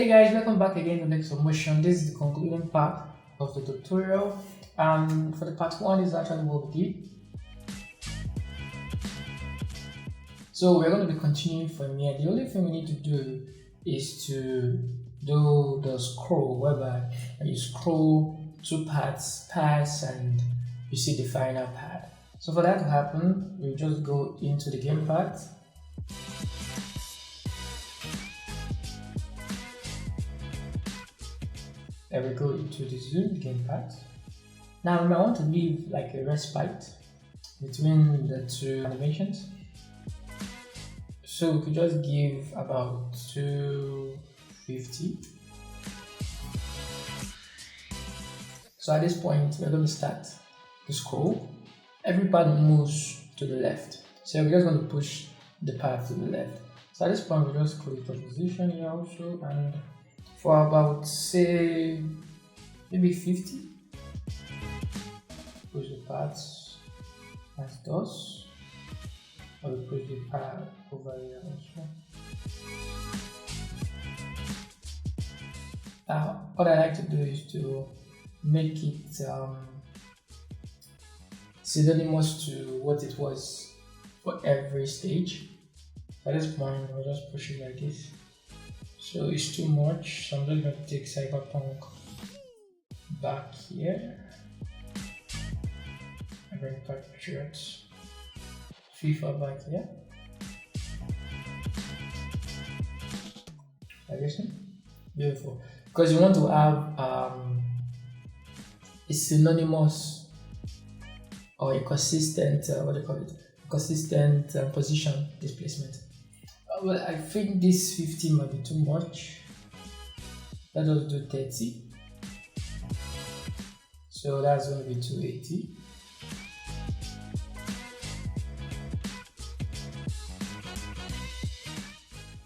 Hey guys, welcome back again to Next Motion. This is the concluding part of the tutorial. For the part one, is actually what we did. So we're going to be continuing from here. The only thing we need to do is to do the scroll, whereby you scroll two parts, pass, and you see the final part. So for that to happen, we just go into the game part. There we go into the zoom game part. Now I want to leave like a respite between the two animations. So we could just give about 250. So at this point, we're going to start the scroll. Every part moves to the left. So we're just going to push the part to the left. So at this point, we just click the position here also, and for about, say, maybe 50, push the parts as those. I will push the part over here also. Now, what I like to do is to make it synonymous to what it was for every stage. At this point, I'll just push it like this. So it's too much, so I'm just going to take Cyberpunk back here. I'm going to Patriot FIFA back here. Like this one. Beautiful. Because you want to have a synonymous or a consistent, what do you call it? Consistent position displacement. Well, I think this 50 might be too much. Let us do 30. So that's going to be 280.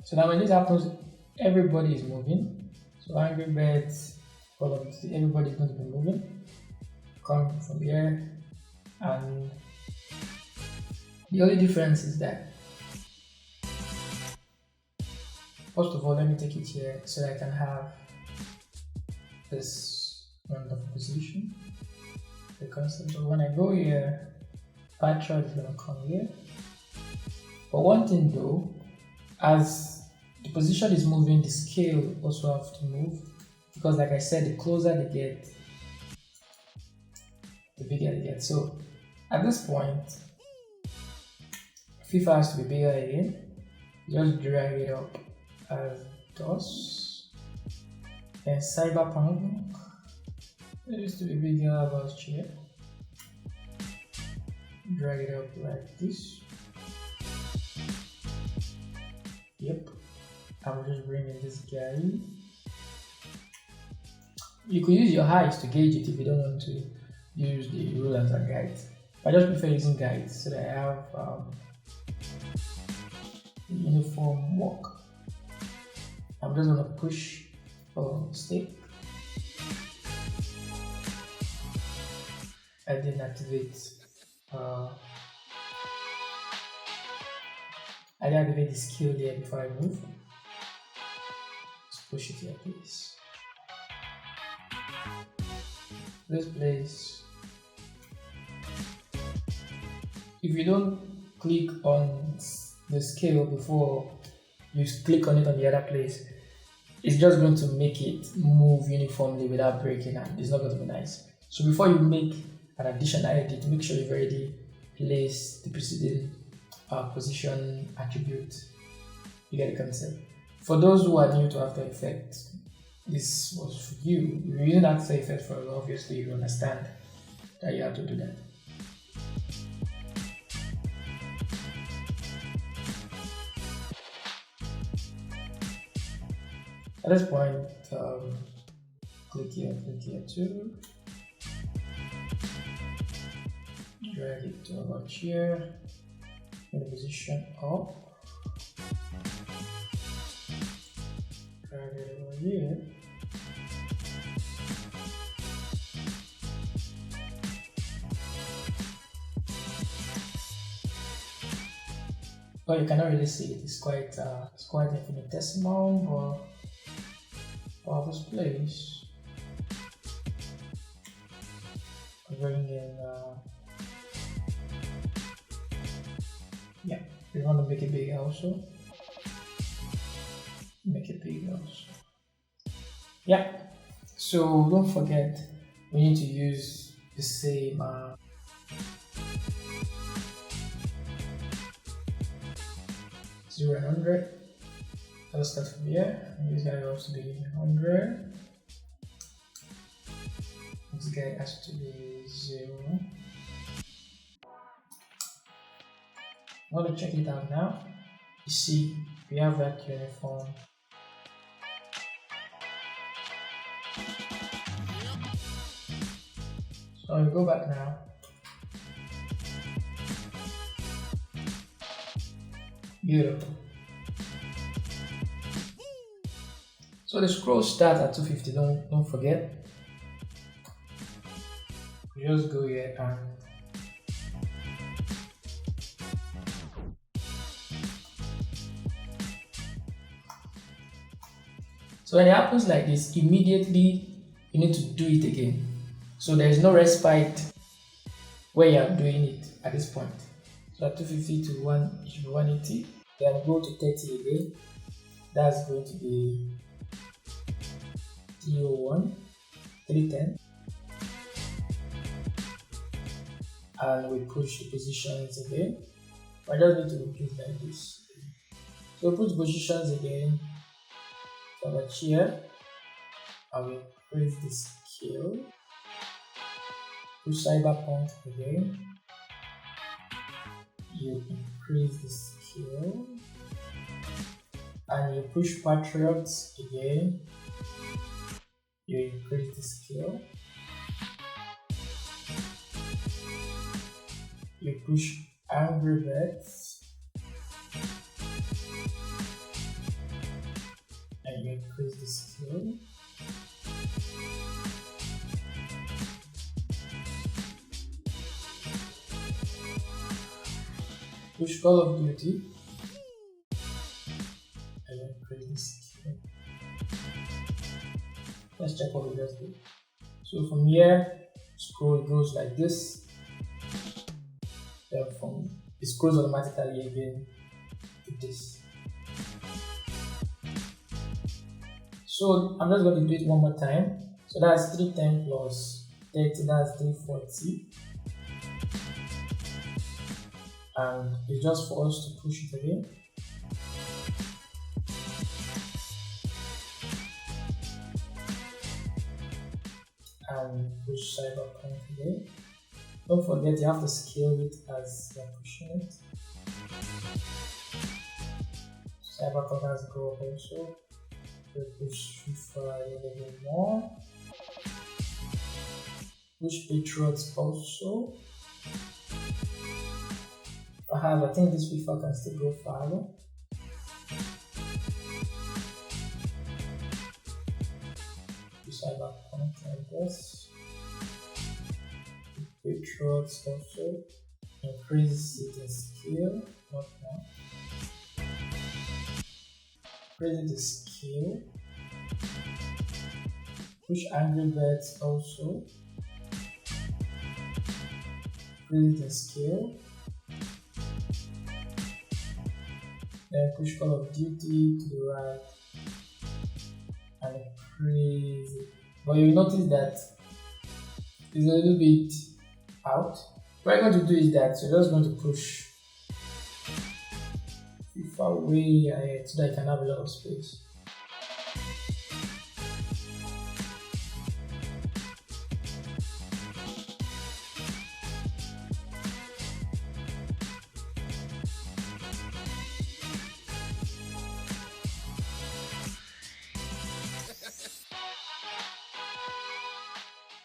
So now when this happens, everybody is moving. So Angry Birds, everybody is going to be moving. Come from here, and the only difference is that, first of all, let me take it here so that I can have this wonderful position. The concept. So when I go here, Patriot is going to come here. But one thing though, as the position is moving, the scale also have to move, because like I said, the closer they get, the bigger they get. So at this point, FIFA has to be bigger again. Just drag it up as those. And Cyberpunk, it used to be bigger about here. Drag it up like this. Yep. I'm just bringing this guy. You could use your height to gauge it if you don't want to use the rulers and guides. I just prefer using guides so that I have uniform work. I'm just going to push for stick. I didn't activate the skill there before I move. Let's push it here, please. This place, if you don't click on the scale before you click on it on the other place, it's just going to make it move uniformly without breaking, and it's not going to be nice. So before you make an additional edit, make sure you've already placed the preceding position attribute. You get the concept. For those who are new to After Effects, this was for you. If you're using After Effects for obviously you understand that you have to do that. At this point, click here too. Drag it to about here. In the position up. Drag it over here. Well, you cannot really see it. It's quite infinitesimal, but for this place. Bring in, yeah, we want to make it big also. Make it big also. Yeah, so don't forget, we need to use the same 0 and 100. Let's start from here. This guy has to be 100. This guy has to be 0. I want to check it out now. You see, we have that uniform. So I'll go back now. Beautiful. So the scroll starts at 250, don't forget. Just go here and so when it happens like this, immediately you need to do it again. So there is no respite where you are doing it at this point. So at 250 to 180, then go to 30 again. That's going to be 301, 310. And we push the positions again. I just need to repeat like this. So put positions again. Over here, I will increase the scale. Push cyberpunk again. You increase the scale. And you push patriots again. You increase the scale. You push angry birds. And you increase the scale. Push Call of Duty. And you increase the scale. Let's check what we just did. So from here, scroll goes like this. Then it scrolls automatically again to this. So I'm just going to do it one more time. So that's 310 plus 30, that's 340. And it's just for us to push it again. And push cyberpunk again. Don't forget you have to scale it as you're pushing it. Cyberpunk has to go up also. Push FIFA a little bit more. Push Patriots also. I think this FIFA can still go farther. Push Cyberpunk like this. Patriots also. Increase it in scale. Not now. Increase the scale. Push Angry Birds also. Increase the scale. Then push Call of Duty to the right and increase it. But you notice that it's a little bit out. What I'm going to do is that you're just going to push FIFA way ahead so that you can have a lot of space.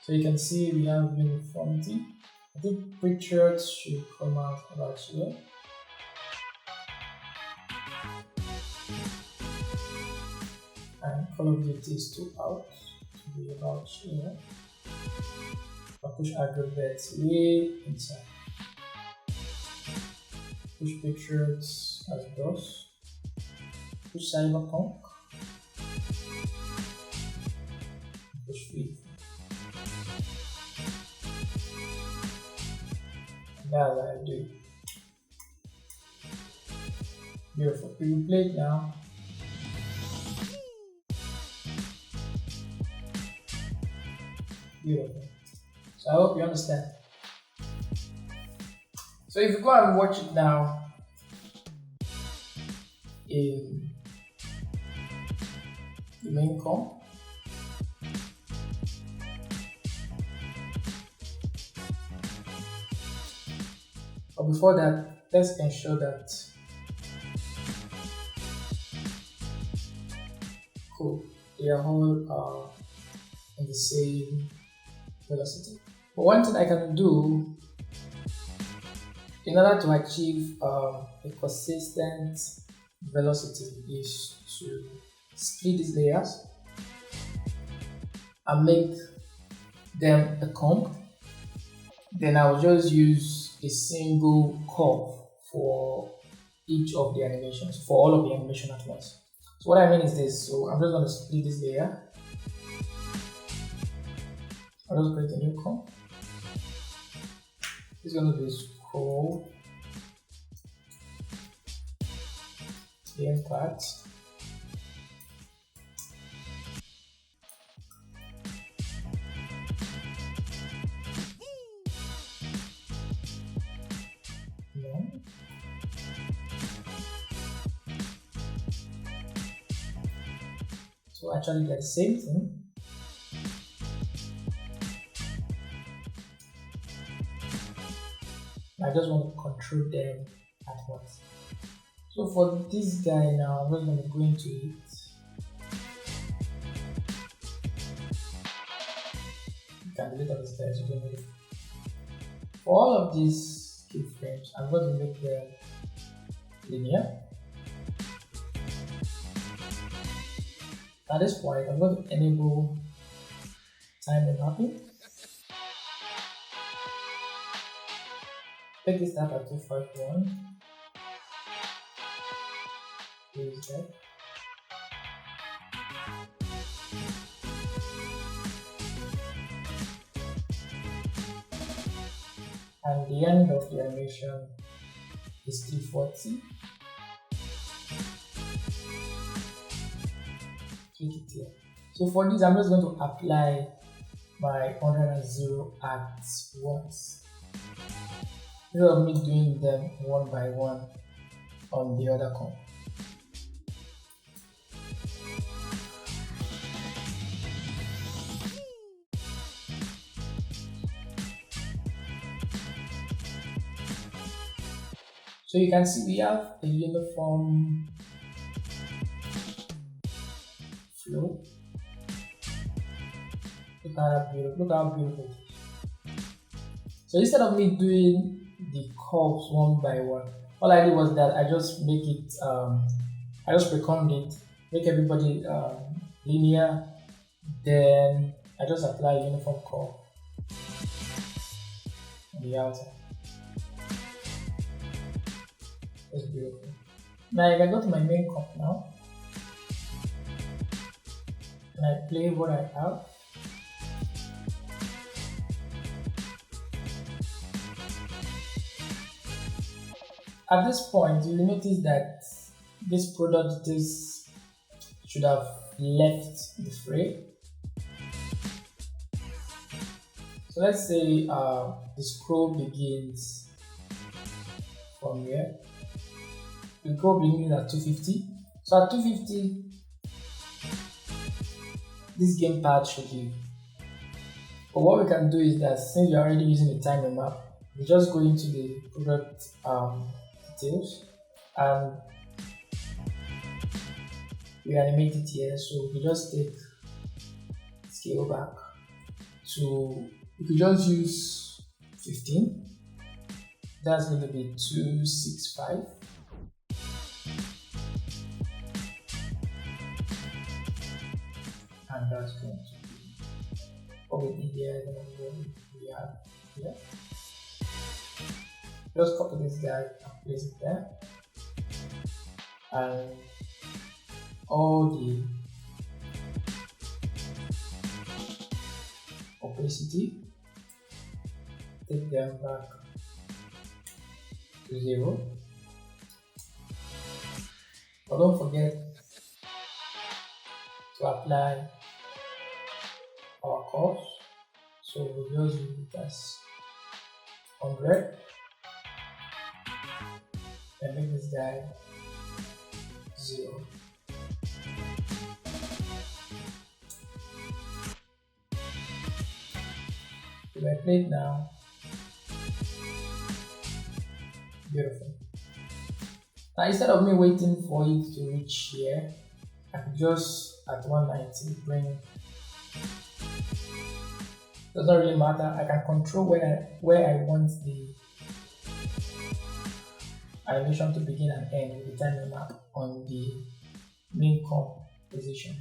So you can see we have uniformity. I think Patriots should come out about here. And Call of Duty is still out to be about here. I'll push aggregates way inside. Push Patriots as DOS. Push Cyberpunk. push feed. That's what I do. Beautiful. We will play it now. Beautiful. So I hope you understand. So if you go and watch it now in the main comp, but before that, let's ensure that cool, they are all in the same velocity. But one thing I can do in order to achieve a consistent velocity is to split these layers and make them a comp. Then I'll just use a single curve for each of the animations, for all of the animation at once. So what I mean is this, so I'm just going to split this layer. I'll just create a new comp. It's going to be scroll, impact, so actually get the same thing. I just want to control them at once. So for this guy now, I'm just going to go into it. You can delete all these guys, you don't need it. For all of these keyframes, I'm going to make them linear. At this point, I'm going to enable time mapping. Take this tab at 251. Use that. And the end of the animation is 340. Click it here. So for this, I'm just going to apply my 100 at once, instead of me doing them one by one on the other comp. So you can see we have a uniform flow. Look how beautiful, look how beautiful it is. So instead of me doing the curves one by one, all I did was that I just make it, I just recount it, make everybody linear, then I just apply a uniform curve on the outside. That's beautiful. Now if I go to my main comp now, and I play what I have, at this point you will notice that this product details should have left the frame. So let's say the scroll begins from here. The scroll begins at 250. So at 250, this gamepad should leave. But what we can do is that since you're already using the timer map, we just go into the product details and we animate it here. So we just take scale back to, we could just use 15. That's going to be 265. And that's going to be what we need here, then we have here. Just copy this guy and place it there. And all the opacity, take them back to 0. But don't forget to apply our curves. So we'll just use it as 100 and make this guy 0. If I play it now, beautiful. Now instead of me waiting for it to reach here, I could just at 190 bring. Doesn't really matter. I can control where I want the animation to begin and end with the time map on the main comp position.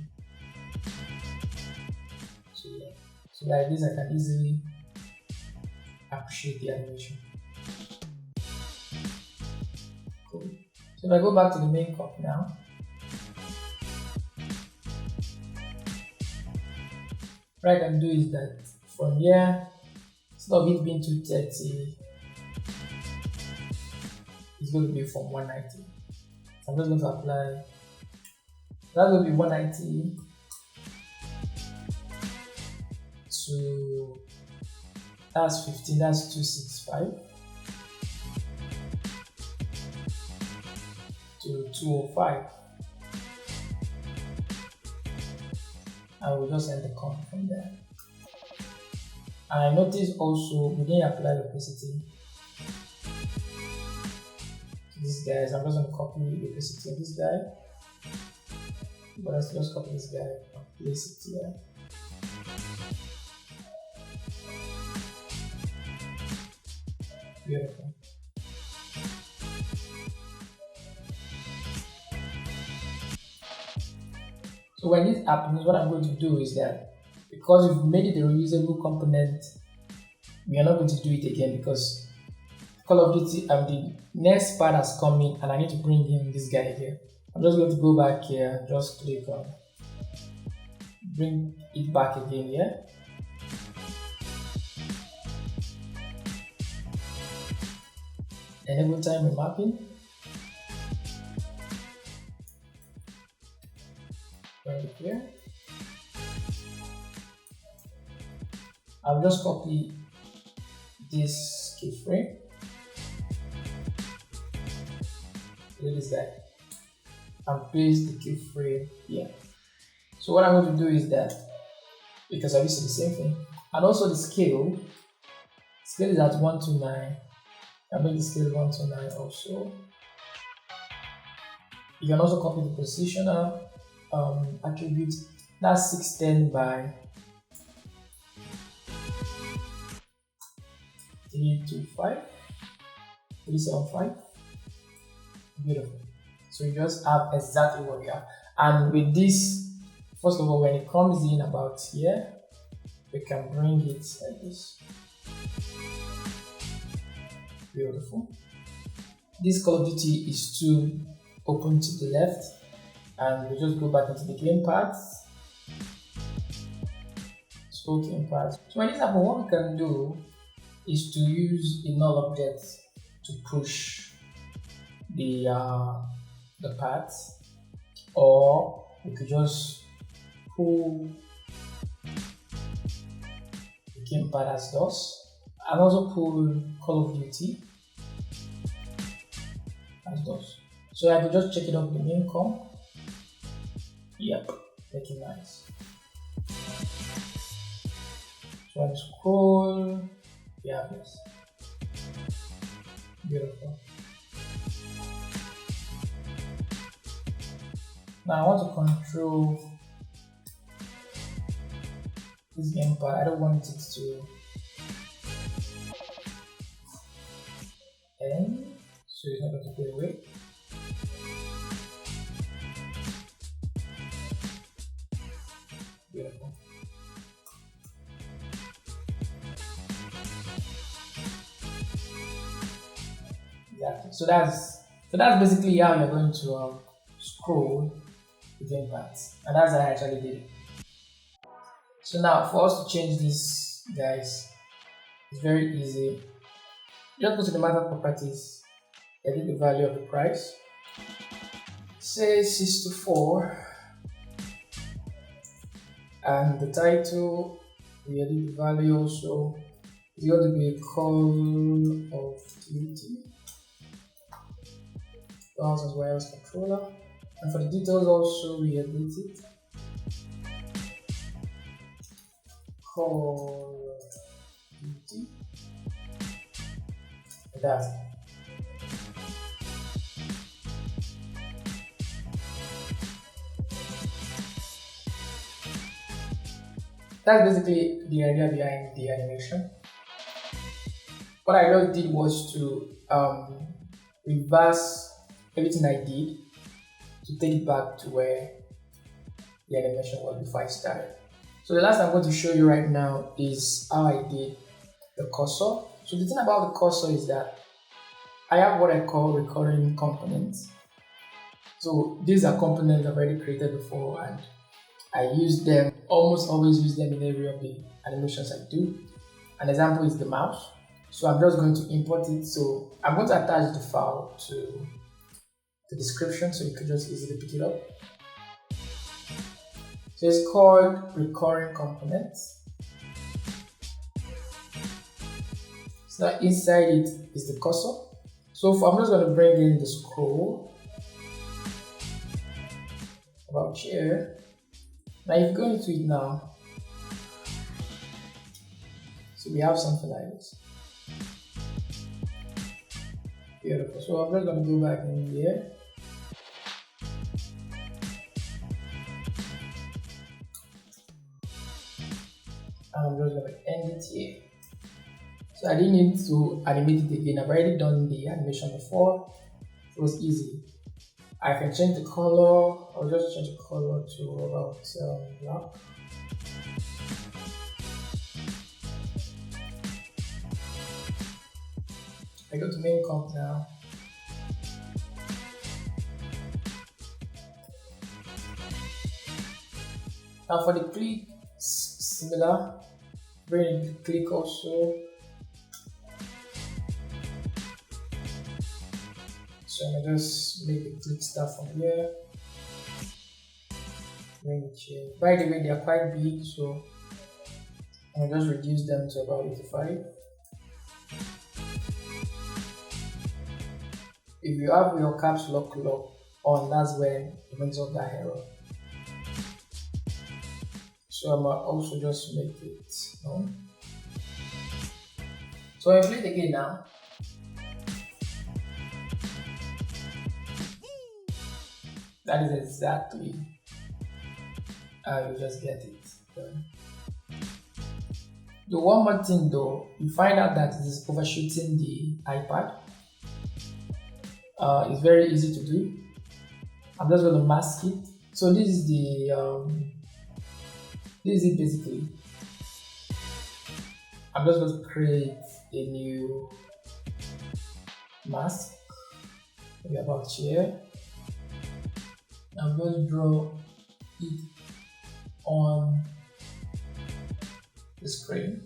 So yeah. So like this, I can easily appreciate the animation. Cool. So if I go back to the main comp now, what I can do is that from here, instead of it being 230, it's going to be from 190. So I'm just going to apply. That will be 190 to, that's 15, that's 265 to 205. And we'll just end the comp from there. And I notice also we didn't apply opacity to this guy. So I'm just going to copy the opacity of this guy. But let's just copy this guy and place it here. Beautiful. So when this happens, what I'm going to do is that because we've made it a reusable component, we are not going to do it again because Call of Duty and the next part has come in and I need to bring in this guy here. I'm just going to go back here, just click on, bring it back again here. Enable time mapping. Bring it here. I'll just copy this keyframe. Look at this guy. And paste the keyframe here. So what I'm going to do is that, because I used the same thing, and also the scale is at 129. I make the scale 129 also. You can also copy the positioner attribute. That's 610 by 375. Beautiful. So you just have exactly what you have. And with this, first of all, when it comes in about here, we can bring it like this. Beautiful. This Call of Duty is too open to the left, and we just go back into the game paths. So game paths. So when this happens, what we can do is to use a null object to push the paths, or we could just pull the game path as DOS, and also pull Call of Duty as DOS. So I could just check it out with the main comp. Yep, looking nice. So I scroll. Yeah, this. Beautiful. Now I want to control this game part. I don't want it to end, so it's not going to go away. Beautiful. Exactly. So that's basically how you're going to scroll the game paths, and that's how I actually did it. So now for us to change this Guys, it's very easy. Just go to the matter properties, edit the value of the price, say 6 to 4, and the title, we edit the value also. It's going to be a call of duty, browsers wireless controller, and for the details also we edit it. Call of duty, and that's it. That's basically the idea behind the animation. What I just did was to reverse everything I did to take it back to where the animation was before I started. So the last I'm going to show you right now is how I did the cursor. So the thing about the cursor is that I have what I call recurring components. So these are components I've already created before, and I use them, almost always use them in every of the animations I do. An example is the mouse. So I'm just going to import it. So I'm going to attach the file to the description so you can just easily pick it up. So it's called recurring components. So now inside it is the cursor. So I'm just going to bring in the scroll about here. Now if you go into it now, so we have something like this. Beautiful. So I'm just going to go back in here. And I'm just going to end it here. So I didn't need to animate it again. I've already done the animation before. It was easy. I can change the color. I'll just change the color to about black. I go to main comp now. Now for the click, similar. Bring the click also. So I'm gonna just make the click start from here. Bring it here. By the way, they are quite big, so I'll just reduce them to about 85. If you have your caps lock on, that's when it brings up that error. So I'm also just make it on. So I play it again now. That is exactly how you just get it done. The one more thing though, you find out that it is overshooting the iPad. It's very easy to do. I'm just going to mask it. So this is the this is it basically. I'm just going to create a new mask, maybe about here. I'm going to draw it on the screen.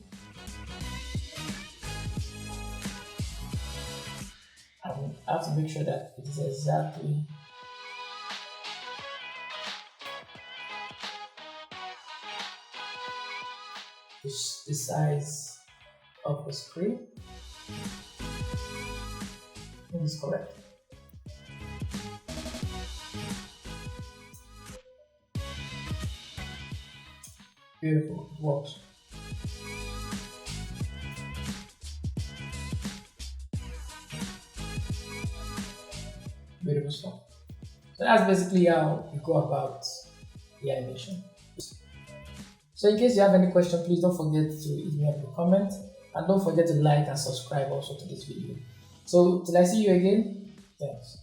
I have to make sure that it is exactly the size of the screen. It is correct. Beautiful, it works. Beautiful stuff. So that's basically how you go about the animation. So in case you have any question, please don't forget to leave me a comment, and don't forget to like and subscribe also to this video. So till I see you again, thanks.